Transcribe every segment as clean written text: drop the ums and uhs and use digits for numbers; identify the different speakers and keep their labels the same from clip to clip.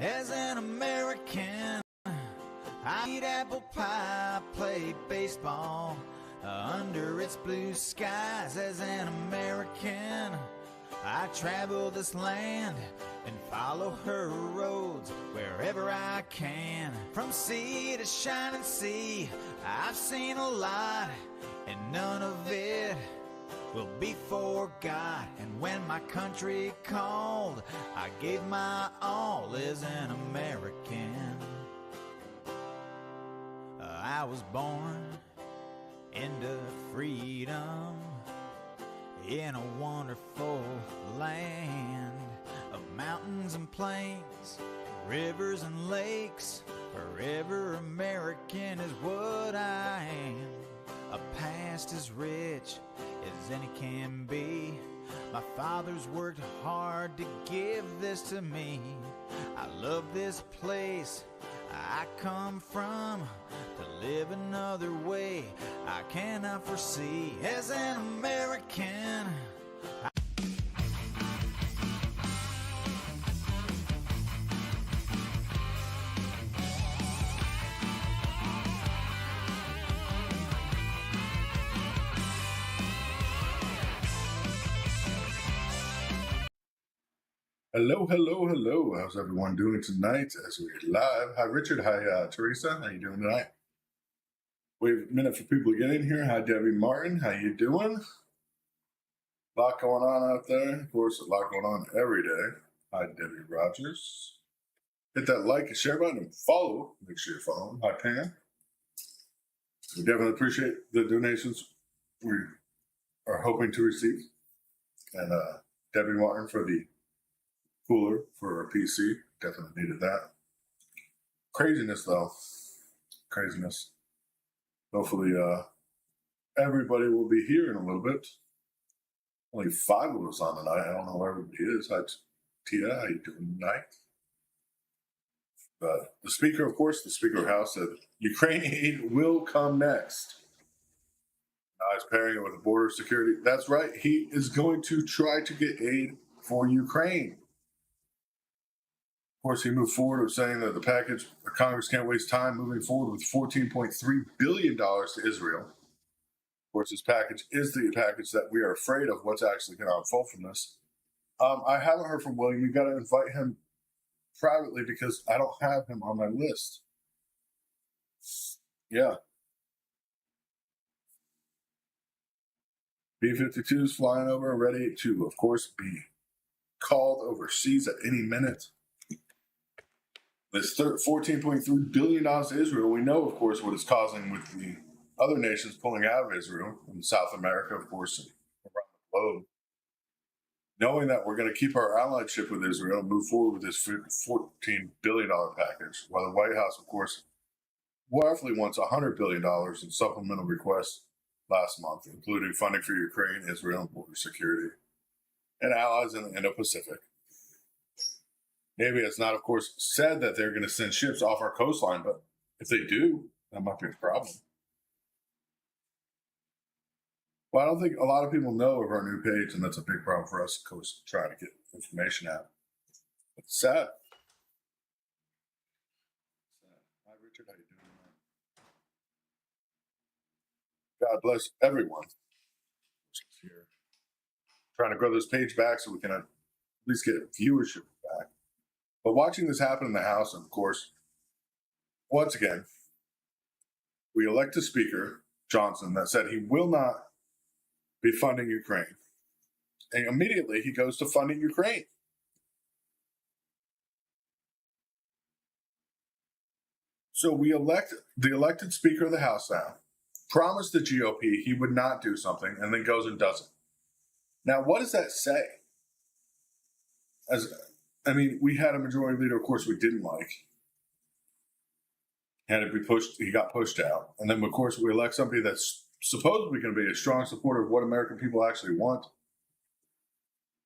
Speaker 1: As an American, I eat apple pie, play baseball under its blue skies. As an American, I travel this land and follow her roads wherever I can. From sea to shining sea, I've seen a lot, and none of it will be forgot. And when my country called, I gave my all as an American. I was born into freedom in a wonderful land of mountains and plains, rivers and lakes. Forever American is what I am. A past as rich as any can be. My father's worked hard to give this to me. I love this place I come from. To live another way I cannot foresee. As an American,
Speaker 2: Hello, hello, hello. How's everyone doing tonight as we're live? Hi, Richard. Hi, Teresa. How you doing tonight? Wait a minute for people to get in here. Hi, Debbie Martin. How you doing? A lot going on out there. Of course, a lot going on every day. Hi, Debbie Rogers. Hit that like and share button and follow. Make sure you're following. Hi, Pam. We definitely appreciate the donations we are hoping to receive. And Debbie Martin for the cooler for our PC. Definitely needed that. Craziness, though. Craziness. Hopefully, everybody will be here in a little bit. Only 5 of us on tonight. I don't know where everybody is. Hi, Tia. How you doing tonight? The speaker, of course, the Speaker of the House said Ukraine aid will come next. Now he's pairing it with the border security. That's right. He is going to try to get aid for Ukraine. Of course, he moved forward with saying that the Congress can't waste time moving forward with $14.3 billion to Israel. Of course, this package is the package that we are afraid of what's actually going to unfold from this. I haven't heard from William. You've got to invite him privately because I don't have him on my list. Yeah. B-52s flying over, ready to, of course, be called overseas at any minute. This $14.3 billion to Israel, we know, of course, what it's causing with the other nations pulling out of Israel, in South America, of course, and around the globe. Knowing that we're going to keep our allyship with Israel and move forward with this $14 billion package, while the White House, of course, roughly wants $100 billion in supplemental requests last month, including funding for Ukraine, Israel, and border security, and allies in the Indo-Pacific. Maybe it's not, of course, said that they're going to send ships off our coastline, but if they do, that might be a problem. Well, I don't think a lot of people know of our new page, and that's a big problem for us, of course, trying to get information out. It's sad. Hi, Richard. How you doing? God bless everyone. Here. Trying to grow this page back so we can at least get viewership back. But watching this happen in the House, and of course, once again, we elect a speaker, Johnson, that said he will not be funding Ukraine. And immediately he goes to funding Ukraine. So we elect the elected Speaker of the House now, promised the GOP he would not do something, and then goes and does it. Now, what does that say? We had a majority leader, of course, we didn't like. He got pushed out. And then, of course, we elect somebody that's supposedly going to be a strong supporter of what American people actually want.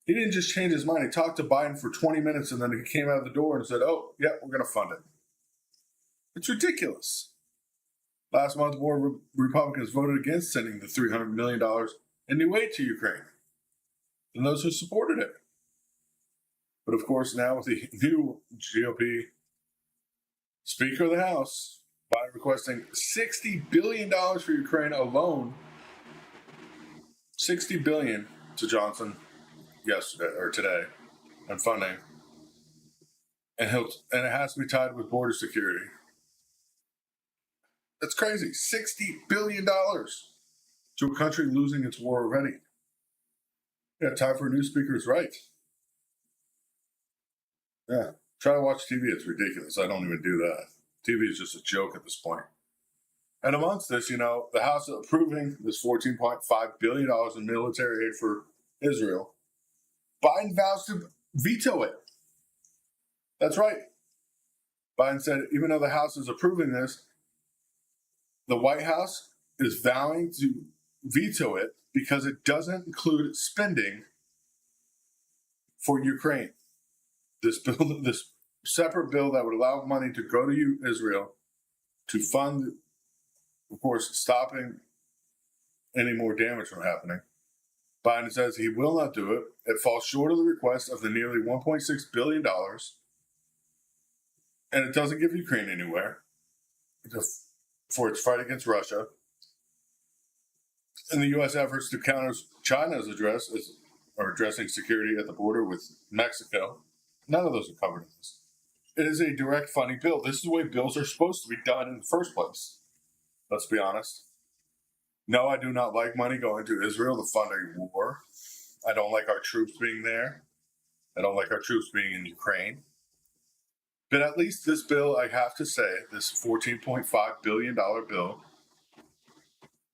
Speaker 2: He didn't just change his mind. He talked to Biden for 20 minutes, and then he came out of the door and said, oh, yeah, we're going to fund it. It's ridiculous. Last month, more Republicans voted against sending the $300 million in new aid to Ukraine than those who supported it. But of course, now with the new GOP Speaker of the House, Biden requesting $60 billion for Ukraine alone. $60 billion to Johnson yesterday or today and funding. And it has to be tied with border security. That's crazy. $60 billion to a country losing its war already. Yeah, time for a new speaker is right. Yeah, try to watch TV. It's ridiculous. I don't even do that. TV is just a joke at this point. And amongst this, the House is approving this $14.5 billion in military aid for Israel. Biden vows to veto it. That's right. Biden said, even though the House is approving this, the White House is vowing to veto it because it doesn't include spending for Ukraine. This separate bill that would allow money to go to Israel to fund, of course, stopping any more damage from happening. Biden says he will not do it. It falls short of the request of the nearly $1.6 billion, and it doesn't give Ukraine anywhere for its fight against Russia. And the U.S. efforts to counter China's addressing security at the border with Mexico. None of those are covered in this. It is a direct funding bill. This is the way bills are supposed to be done in the first place. Let's be honest. No, I do not like money going to Israel to fund a war. I don't like our troops being there. I don't like our troops being in Ukraine. But at least this bill, I have to say, this $14.5 billion bill,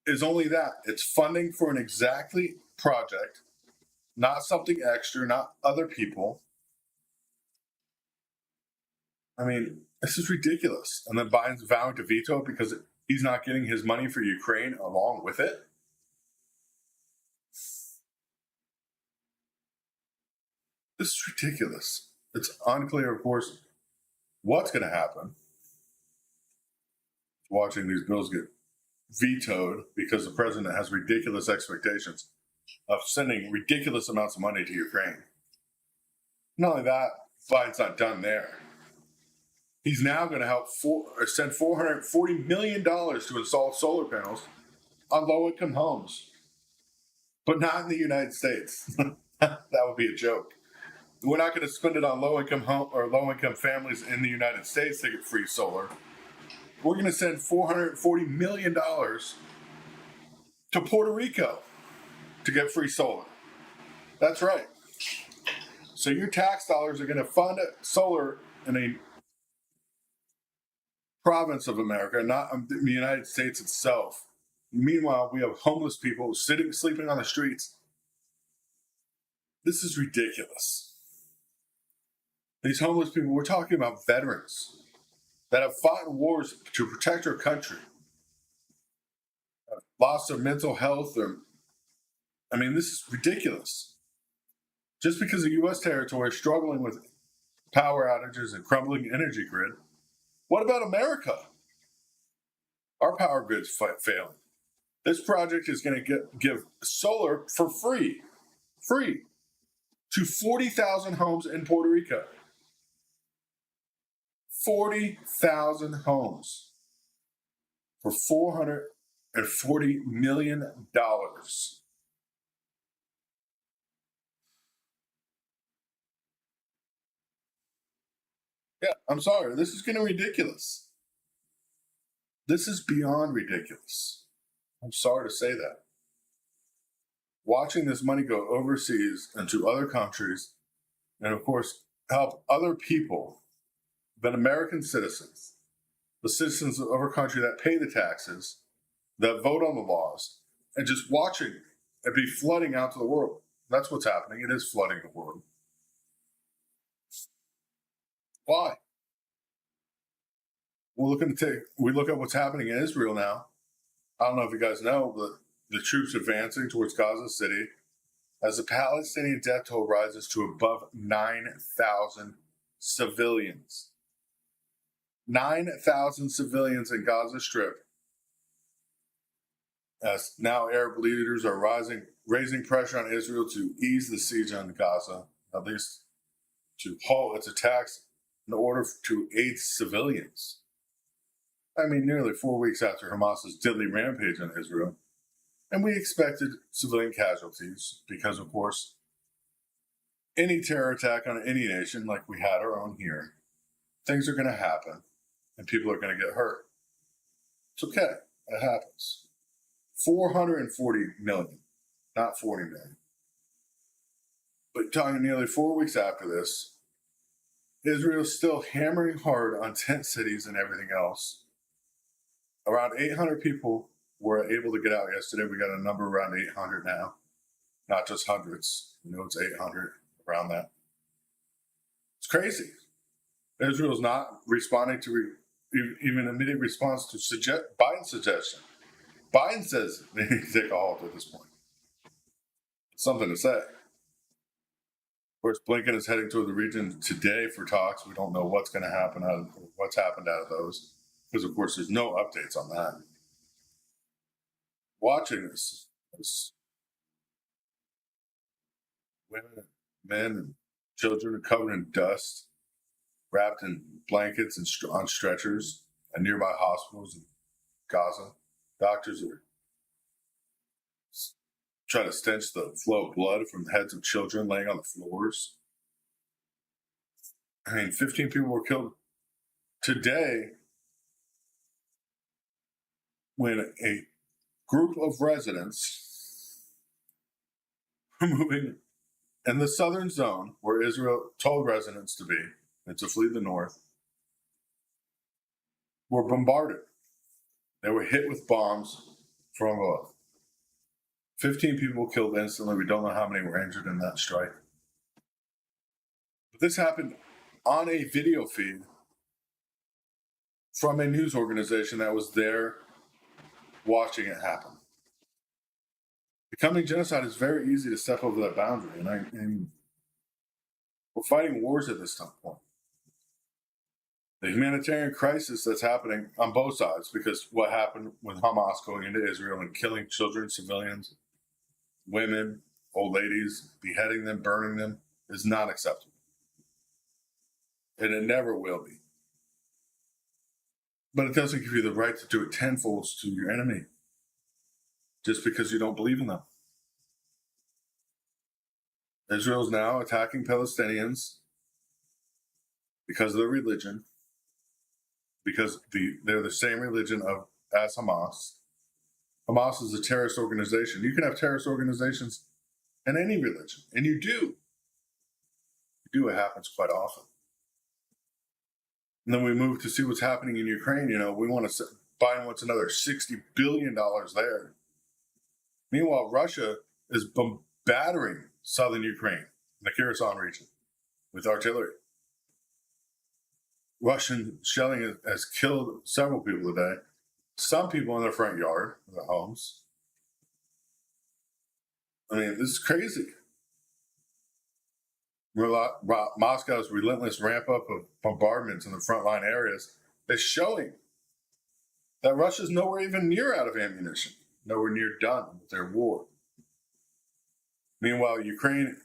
Speaker 2: is only that. It's funding for an exactly project, not something extra, not other people. I mean, this is ridiculous. And then Biden's vowing to veto it because he's not getting his money for Ukraine along with it. This is ridiculous. It's unclear, of course, what's going to happen. Watching these bills get vetoed because the president has ridiculous expectations of sending ridiculous amounts of money to Ukraine. Not only that, Biden's not done there. He's now going to help send $440 million to install solar panels on low-income homes, but not in the United States. That would be a joke. We're not going to spend it on low-income families in the United States to get free solar. We're going to send $440 million to Puerto Rico to get free solar. That's right. So your tax dollars are going to fund solar in a province of America, not the United States itself. Meanwhile, we have homeless people sleeping on the streets. This is ridiculous. These homeless people, we're talking about veterans that have fought in wars to protect our country, lost their mental health. This is ridiculous. Just because the U.S. territory is struggling with power outages and crumbling energy grid, what about America? Our power grid's failing. This project is going to give solar for free to 40,000 homes in Puerto Rico. 40,000 homes for $440 million. Yeah, I'm sorry. This is getting ridiculous. This is beyond ridiculous. I'm sorry to say that. Watching this money go overseas and to other countries, and of course, help other people than American citizens, the citizens of our country that pay the taxes, that vote on the laws, and just watching it be flooding out to the world. That's what's happening. It is flooding the world. Why? We look at what's happening in Israel now. I don't know if you guys know, but the troops advancing towards Gaza City as the Palestinian death toll rises to above 9,000 civilians. 9,000 civilians in Gaza Strip. As now Arab leaders are raising pressure on Israel to ease the siege on Gaza, at least to halt its attacks in order to aid civilians. I mean, nearly 4 weeks after Hamas's deadly rampage on Israel. And we expected civilian casualties because, of course, any terror attack on any nation, like we had our own here, things are going to happen and people are going to get hurt. It's okay. It happens. 440 million, not 40 million. But talking nearly 4 weeks after this, Israel's still hammering hard on tent cities and everything else. Around 800 people were able to get out yesterday. We got a number around 800 now, not just hundreds. You know, it's 800, around that. It's crazy. Israel's not responding to even immediate response to Biden's suggestion. Biden says they need to take a halt at this point. Something to say. Of course, Blinken is heading toward the region today for talks. We don't know what's going to happen what's happened out of those, because of course there's no updates on that. Watching this women, men, and children are covered in dust, wrapped in blankets and on stretchers at nearby hospitals in Gaza. Doctors are trying to stench the flow of blood from the heads of children laying on the floors. I mean, 15 people were killed today when a group of residents were moving in the southern zone where Israel told residents to be and to flee the north were bombarded. They were hit with bombs from above. 15 people killed instantly. We don't know how many were injured in that strike. But this happened on a video feed from a news organization that was there watching it happen. Becoming genocide is very easy to step over that boundary, and we're fighting wars at this point. The humanitarian crisis that's happening on both sides, because what happened with Hamas going into Israel and killing children, civilians, women, old ladies, beheading them, burning them, is not acceptable. And it never will be. But it doesn't give you the right to do it tenfold to your enemy just because you don't believe in them. Israel's now attacking Palestinians because of their religion, because they're the same religion as Hamas. Hamas is a terrorist organization. You can have terrorist organizations in any religion, and you do. It happens quite often. And then we move to see what's happening in Ukraine. You know, we want to Biden wants another $60 billion there. Meanwhile, Russia is battering southern Ukraine, the Kherson region, with artillery. Russian shelling has killed several people today. Some people in their front yard, their homes. I mean, this is crazy. Moscow's relentless ramp up of bombardments in the frontline areas is showing that Russia's nowhere even near out of ammunition, nowhere near done with their war. Meanwhile, Ukraine's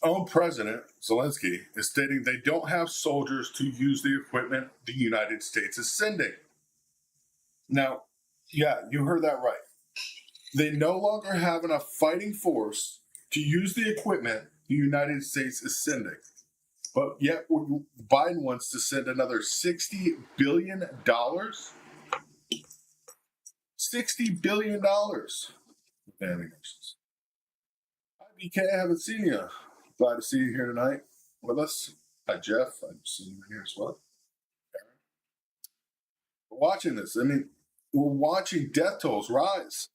Speaker 2: own president, Zelensky, is stating they don't have soldiers to use the equipment the United States is sending. Now, yeah, you heard that right. They no longer have enough fighting force to use the equipment the United States is sending. But yet Biden wants to send another $60 billion. $60 billion with ammunitions. Hi, BK, I haven't seen you. Glad to see you here tonight with us. Hi, Jeff. I've seen you here as well. We're watching this. I mean, we're watching death tolls rise.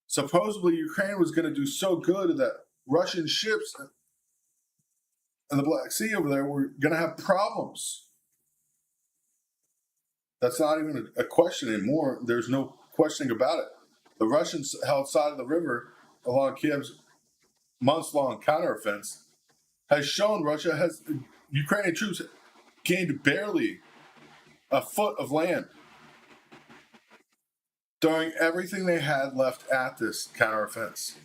Speaker 2: Supposedly, Ukraine was going to do so good that Russian ships in the Black Sea over there were going to have problems. That's not even a question anymore. There's no questioning about it. The Russians held side of the river along Kiev's months-long counteroffensive has shown Ukrainian troops gained barely a foot of land during everything they had left at this counteroffensive.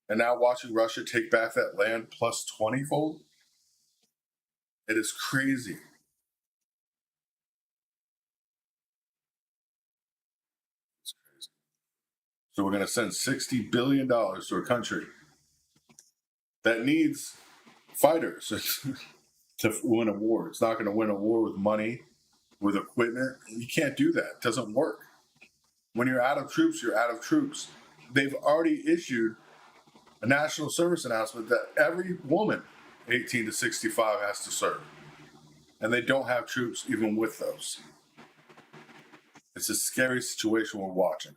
Speaker 2: And now watching Russia take back that land plus 20-fold. It is crazy. It's crazy. So we're going to send $60 billion to a country that needs fighters to win a war. It's not going to win a war with money, with equipment. You can't do that. It doesn't work. When you're out of troops, you're out of troops. They've already issued a national service announcement that every woman 18 to 65 has to serve. And they don't have troops even with those. It's a scary situation we're watching.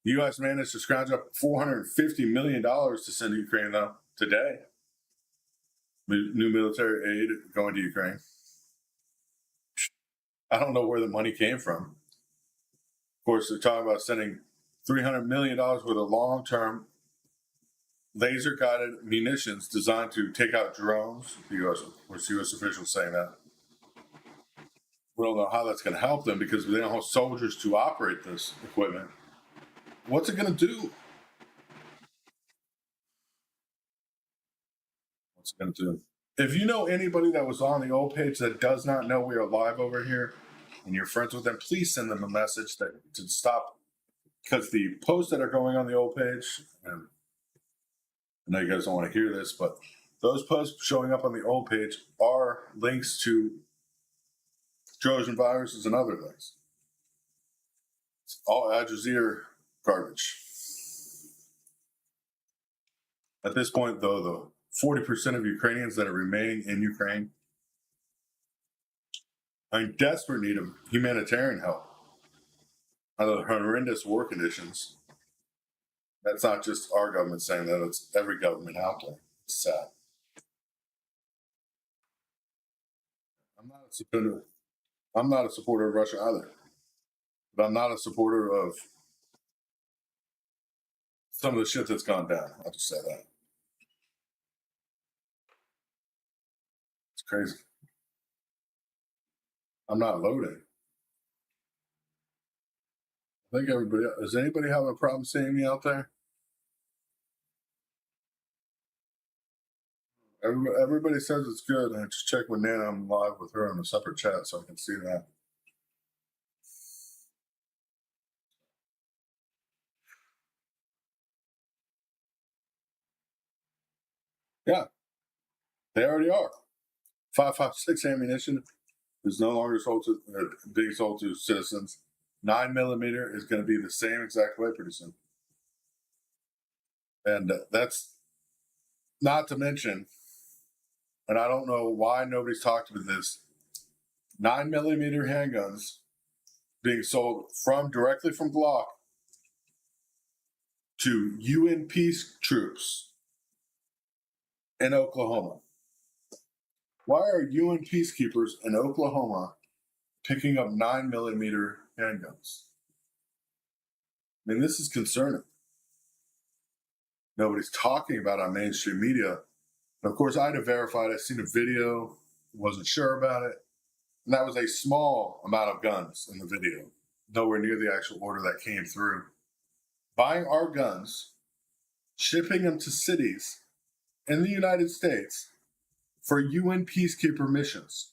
Speaker 2: The U.S. managed to scrounge up $450 million to send to Ukraine, though, today. New military aid going to Ukraine. I don't know where the money came from. Of course, they're talking about sending $300 million worth of long-term laser-guided munitions designed to take out drones. The U.S. officials saying that. We don't know how that's going to help them because they don't have soldiers to operate this equipment. What's it going to do? What's it going to do? If you know anybody that was on the old page that does not know we are live over here and you're friends with them, please send them a message that to stop, because the posts that are going on the old page, and I know you guys don't want to hear this, but those posts showing up on the old page are links to Trojan viruses and other things. It's all Al Jazeera garbage. At this point, though, the 40% of Ukrainians that are remaining in Ukraine are in desperate need of humanitarian help out of the horrendous war conditions. That's not just our government saying that, it's every government out there. It's sad. I'm not a supporter of Russia either. But I'm not a supporter of some of the shit that's gone down. I'll just say that. It's crazy. I'm not loading. I think is anybody having a problem seeing me out there? Everybody says it's good. I just check with Nana. I'm live with her on a separate chat so I can see that. Yeah, they already are. 5.56 ammunition is no longer being sold to citizens. 9mm is going to be the same exact way pretty soon. And that's not to mention, and I don't know why nobody's talked about this, 9mm handguns being sold directly from Glock to UN peace troops in Oklahoma. Why are UN peacekeepers in Oklahoma picking up 9mm handguns? I mean, this is concerning. Nobody's talking about it on mainstream media. And of course, I had to verify it. I seen a video, wasn't sure about it. And that was a small amount of guns in the video, nowhere near the actual order that came through. Buying our guns, shipping them to cities in the United States for UN peacekeeper missions.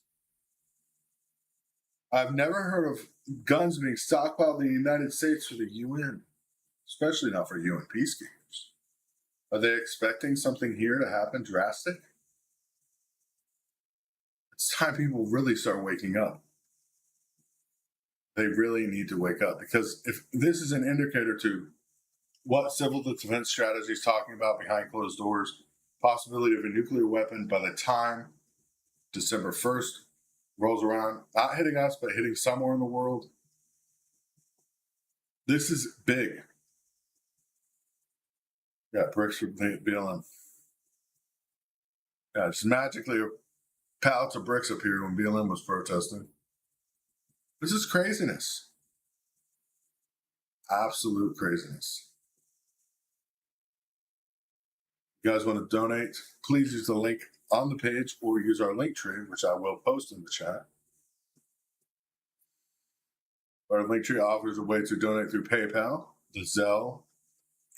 Speaker 2: I've never heard of guns being stockpiled in the United States for the UN, especially not for UN peacekeepers. Are they expecting something here to happen drastic? It's time people really start waking up. They really need to wake up, because if this is an indicator to what civil defense strategy is talking about behind closed doors, possibility of a nuclear weapon by the time December 1st rolls around, not hitting us, but hitting somewhere in the world. This is big. Yeah, bricks from BLM. Yeah, just magically pallets of bricks appeared when BLM was protesting. This is craziness. Absolute craziness. You guys want to donate, please use the link on the page or use our link tree, which I will post in the chat. Our link tree offers a way to donate through PayPal, the Zelle,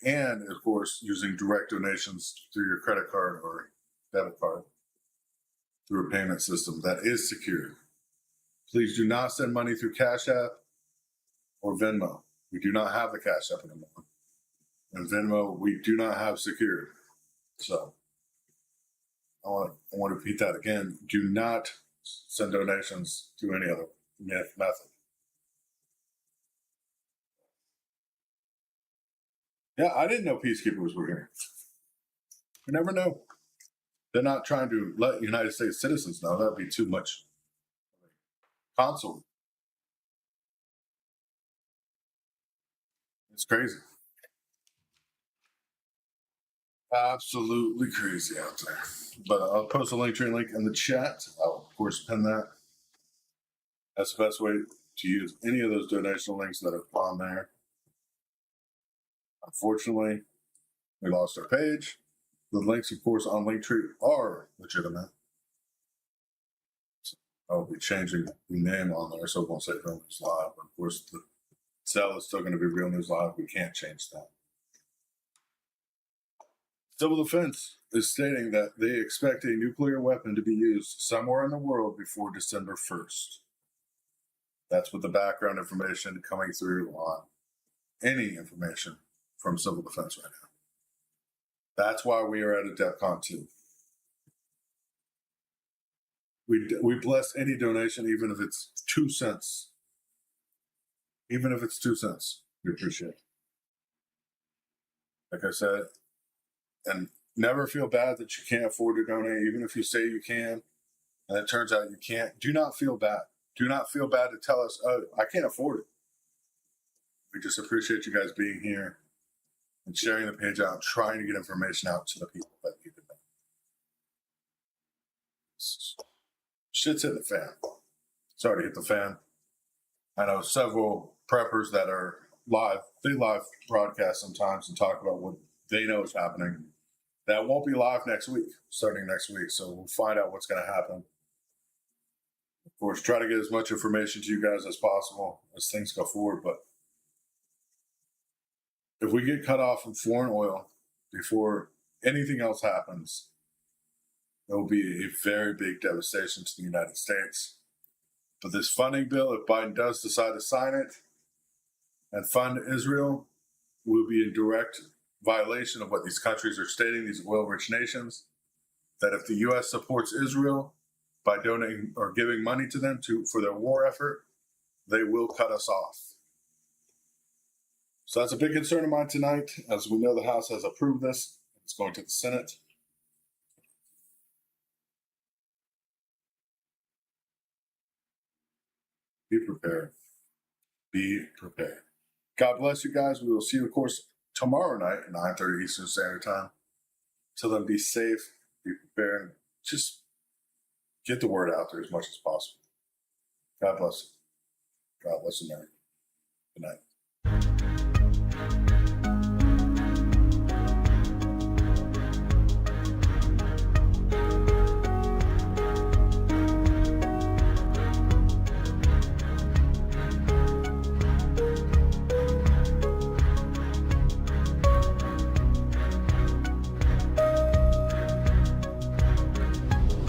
Speaker 2: and of course using direct donations through your credit card or debit card. through a payment system that is secure. Please do not send money through Cash App or Venmo. We do not have the Cash App anymore. And Venmo, we do not have secured. So I want to repeat that again. Do not send donations through any other method. Yeah, I didn't know peacekeepers were here. You never know. They're not trying to let United States citizens know. That'd be too much consul. It's crazy. Absolutely crazy out there. But I'll post a link in the chat. I'll, of course, pin that. That's the best way to use any of those donation links that are on there. Unfortunately, we lost our page. The links, of course, on Linktree are legitimate. So I'll be changing the name on there, so it won't say Real News Live. But of course, the cell is still going to be Real News Live. We can't change that. Civil Defense is stating that they expect a nuclear weapon to be used somewhere in the world before December 1st. That's what the background information coming through on any information from Civil Defense right now. That's why we are at a DEFCON 2. We bless any donation, even if it's 2 cents. Even if it's 2 cents, we appreciate it. Like I said, and never feel bad that you can't afford to donate, even if you say you can, and it turns out you can't. Do not feel bad. Do not feel bad to tell us, oh, I can't afford it. We just appreciate you guys being here and sharing the page out, trying to get information out to the people that need it. Shit's hit the fan. It's already hit the fan. I know several preppers that are live. They live broadcast sometimes and talk about what they know is happening. That won't be live next week, starting next week. So we'll find out what's going to happen. Of course, try to get as much information to you guys as possible as things go forward. But if we get cut off from foreign oil before anything else happens, there will be a very big devastation to the United States. But this funding bill, if Biden does decide to sign it and fund Israel, will be in direct violation of what these countries are stating, these oil-rich nations, that if the U.S. supports Israel by donating or giving money to them for their war effort, they will cut us off. So that's a big concern of mine tonight. As we know, the House has approved this. It's going to the Senate. Be prepared. Be prepared. God bless you guys. We will see you, of course, tomorrow night at 9:30 Eastern Standard Time. Till then, be safe, be prepared, just get the word out there as much as possible. God bless you. God bless America. Good night.